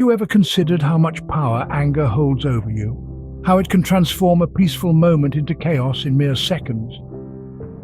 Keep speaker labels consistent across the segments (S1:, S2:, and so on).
S1: You ever considered how much power anger holds over you? How it can transform a peaceful moment into chaos in mere seconds?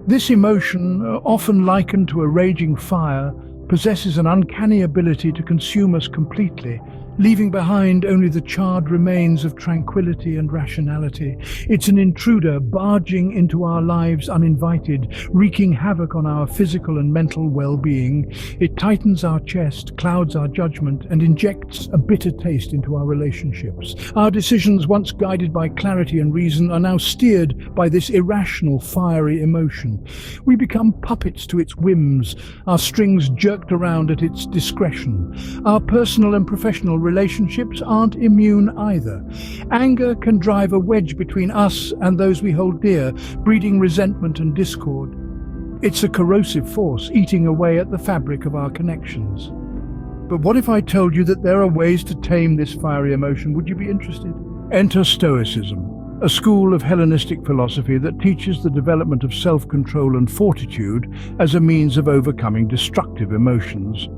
S1: This emotion, often likened to a raging fire, possesses an uncanny ability to consume us completely, leaving behind only the charred remains of tranquility and rationality. It's an intruder barging into our lives uninvited, wreaking havoc on our physical and mental well-being. It tightens our chest, clouds our judgment, and injects a bitter taste into our relationships. Our decisions, once guided by clarity and reason, are now steered by this irrational, fiery emotion. We become puppets to its whims, our strings jerked around at its discretion. Our personal and professional relationships aren't immune either. Anger can drive a wedge between us and those we hold dear, breeding resentment and discord. It's a corrosive force eating away at the fabric of our connections. But what if I told you that there are ways to tame this fiery emotion? Would you be interested? Enter Stoicism, a school of Hellenistic philosophy that teaches the development of self-control and fortitude as a means of overcoming destructive emotions.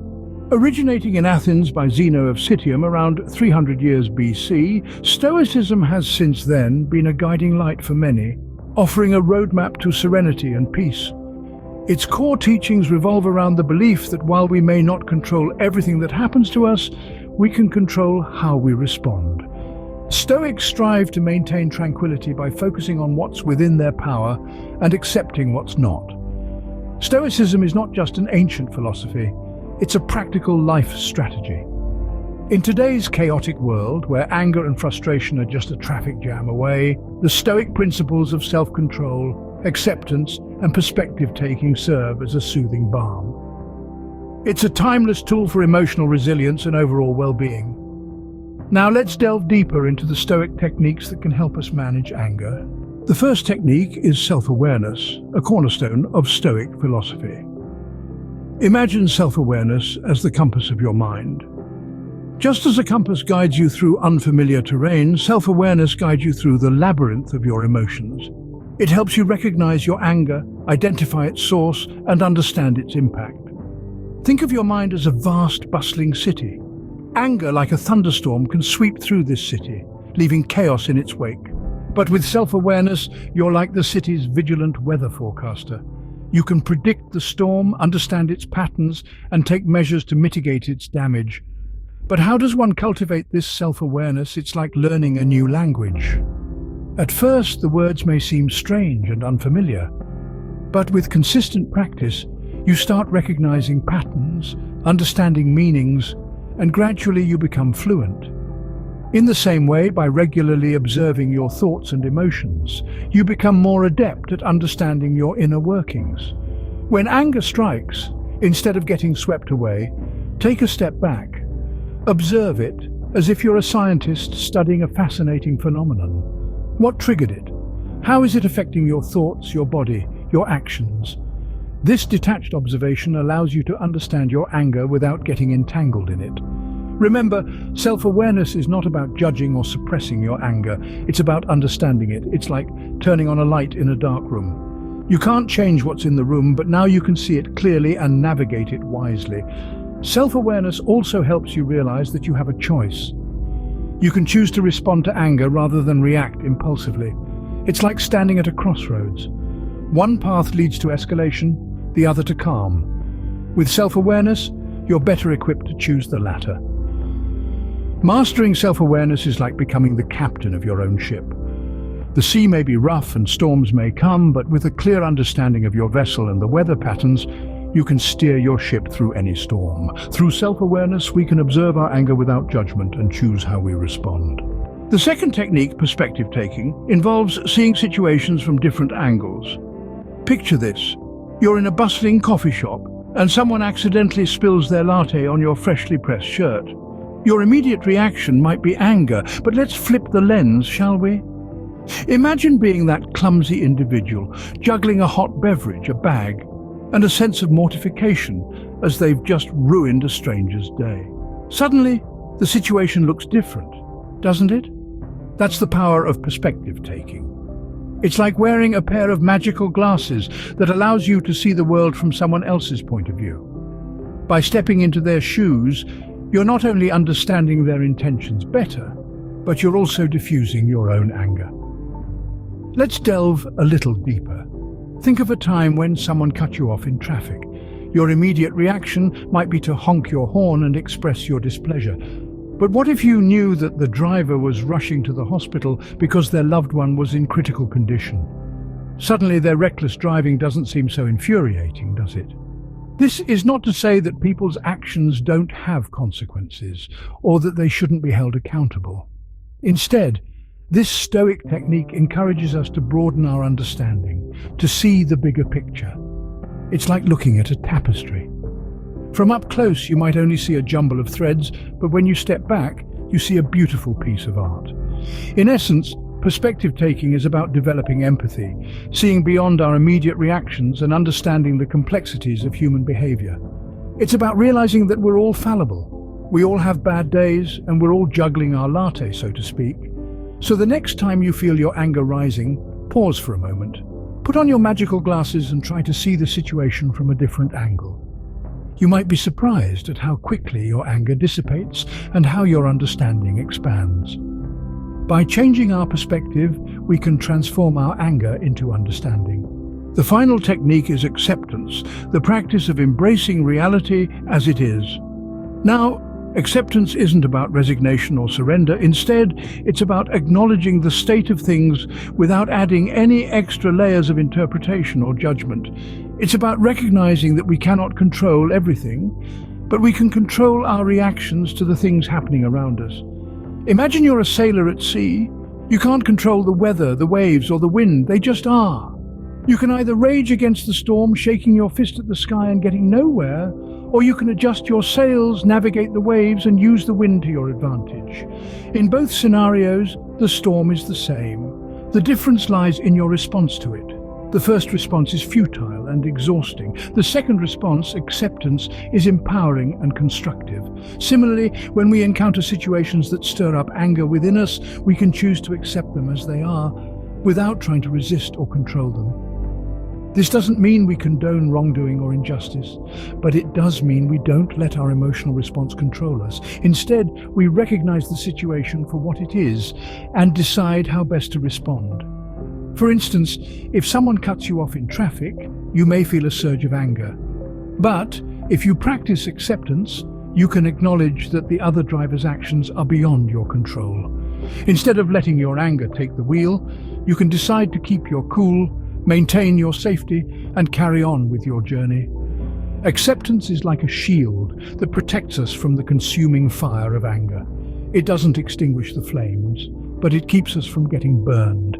S1: Originating in Athens by Zeno of Citium around 300 years BC, Stoicism has since then been a guiding light for many, offering a roadmap to serenity and peace. Its core teachings revolve around the belief that while we may not control everything that happens to us, we can control how we respond. Stoics strive to maintain tranquility by focusing on what's within their power and accepting what's not. Stoicism is not just an ancient philosophy, it's a practical life strategy. In today's chaotic world, where anger and frustration are just a traffic jam away, the Stoic principles of self-control, acceptance, and perspective-taking serve as a soothing balm. It's a timeless tool for emotional resilience and overall well-being. Now let's delve deeper into the Stoic techniques that can help us manage anger. The first technique is self-awareness, a cornerstone of Stoic philosophy. Imagine self-awareness as the compass of your mind. Just as a compass guides you through unfamiliar terrain, self-awareness guides you through the labyrinth of your emotions. It helps you recognize your anger, identify its source, and understand its impact. Think of your mind as a vast, bustling city. Anger, like a thunderstorm, can sweep through this city, leaving chaos in its wake. But with self-awareness, you're like the city's vigilant weather forecaster. You can predict the storm, understand its patterns, and take measures to mitigate its damage. But how does one cultivate this self-awareness? It's like learning a new language. At first, the words may seem strange and unfamiliar. But with consistent practice, you start recognizing patterns, understanding meanings, and gradually you become fluent. In the same way, by regularly observing your thoughts and emotions, you become more adept at understanding your inner workings. When anger strikes, instead of getting swept away, take a step back. Observe it as if you're a scientist studying a fascinating phenomenon. What triggered it? How is it affecting your thoughts, your body, your actions? This detached observation allows you to understand your anger without getting entangled in it. Remember, self-awareness is not about judging or suppressing your anger. It's about understanding it. It's like turning on a light in a dark room. You can't change what's in the room, but now you can see it clearly and navigate it wisely. Self-awareness also helps you realize that you have a choice. You can choose to respond to anger rather than react impulsively. It's like standing at a crossroads. One path leads to escalation, the other to calm. With self-awareness, you're better equipped to choose the latter. Mastering self-awareness is like becoming the captain of your own ship. The sea may be rough and storms may come, but with a clear understanding of your vessel and the weather patterns, you can steer your ship through any storm. Through self-awareness, we can observe our anger without judgment and choose how we respond. The second technique, perspective taking, involves seeing situations from different angles. Picture this. You're in a bustling coffee shop, and someone accidentally spills their latte on your freshly pressed shirt. Your immediate reaction might be anger, but let's flip the lens, shall we? Imagine being that clumsy individual, juggling a hot beverage, a bag, and a sense of mortification as they've just ruined a stranger's day. Suddenly, the situation looks different, doesn't it? That's the power of perspective taking. It's like wearing a pair of magical glasses that allows you to see the world from someone else's point of view. By stepping into their shoes, You're not only understanding their intentions better, but you're also diffusing your own anger. Let's delve a little deeper. Think of a time when someone cut you off in traffic. Your immediate reaction might be to honk your horn and express your displeasure. But what if you knew that the driver was rushing to the hospital because their loved one was in critical condition? Suddenly, their reckless driving doesn't seem so infuriating, does it? This is not to say that people's actions don't have consequences, or that they shouldn't be held accountable. Instead, this Stoic technique encourages us to broaden our understanding, to see the bigger picture. It's like looking at a tapestry. From up close, you might only see a jumble of threads, but when you step back, you see a beautiful piece of art. In essence, perspective taking is about developing empathy, seeing beyond our immediate reactions and understanding the complexities of human behavior. It's about realizing that we're all fallible. We all have bad days, and we're all juggling our latte, so to speak. So the next time you feel your anger rising, pause for a moment. Put on your magical glasses and try to see the situation from a different angle. You might be surprised at how quickly your anger dissipates and how your understanding expands. By changing our perspective, we can transform our anger into understanding. The final technique is acceptance, the practice of embracing reality as it is. Now, acceptance isn't about resignation or surrender. Instead, it's about acknowledging the state of things without adding any extra layers of interpretation or judgment. It's about recognizing that we cannot control everything, but we can control our reactions to the things happening around us. Imagine you're a sailor at sea. You can't control the weather, the waves, or the wind. They just are. You can either rage against the storm, shaking your fist at the sky and getting nowhere, or you can adjust your sails, navigate the waves, and use the wind to your advantage. In both scenarios, the storm is the same. The difference lies in your response to it. The first response is futile and exhausting. The second response, acceptance, is empowering and constructive. Similarly, when we encounter situations that stir up anger within us, we can choose to accept them as they are, without trying to resist or control them. This doesn't mean we condone wrongdoing or injustice, but it does mean we don't let our emotional response control us. Instead, we recognize the situation for what it is and decide how best to respond. For instance, if someone cuts you off in traffic, you may feel a surge of anger. But if you practice acceptance, you can acknowledge that the other driver's actions are beyond your control. Instead of letting your anger take the wheel, you can decide to keep your cool, maintain your safety, and carry on with your journey. Acceptance is like a shield that protects us from the consuming fire of anger. It doesn't extinguish the flames, but it keeps us from getting burned.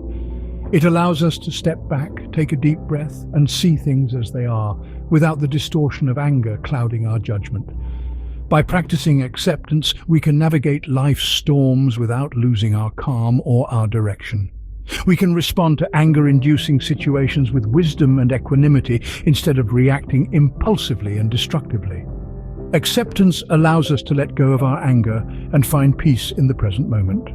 S1: It allows us to step back, take a deep breath, and see things as they are, without the distortion of anger clouding our judgment. By practicing acceptance, we can navigate life's storms without losing our calm or our direction. We can respond to anger-inducing situations with wisdom and equanimity instead of reacting impulsively and destructively. Acceptance allows us to let go of our anger and find peace in the present moment.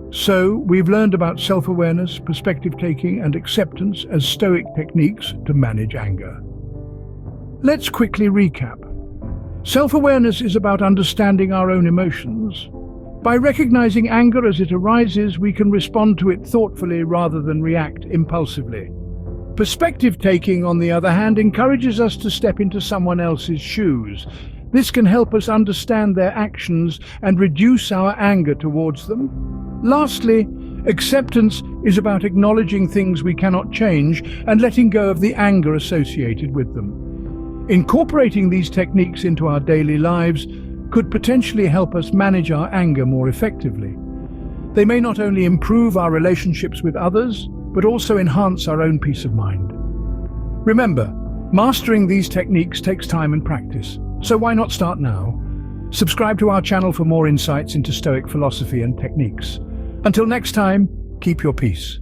S1: So, we've learned about self-awareness, perspective-taking, and acceptance as Stoic techniques to manage anger. Let's quickly recap. Self-awareness is about understanding our own emotions. By recognizing anger as it arises, we can respond to it thoughtfully rather than react impulsively. Perspective-taking, on the other hand, encourages us to step into someone else's shoes. This can help us understand their actions and reduce our anger towards them. Lastly, acceptance is about acknowledging things we cannot change and letting go of the anger associated with them. Incorporating these techniques into our daily lives could potentially help us manage our anger more effectively. They may not only improve our relationships with others, but also enhance our own peace of mind. Remember, mastering these techniques takes time and practice, so why not start now? Subscribe to our channel for more insights into Stoic philosophy and techniques. Until next time, keep your peace.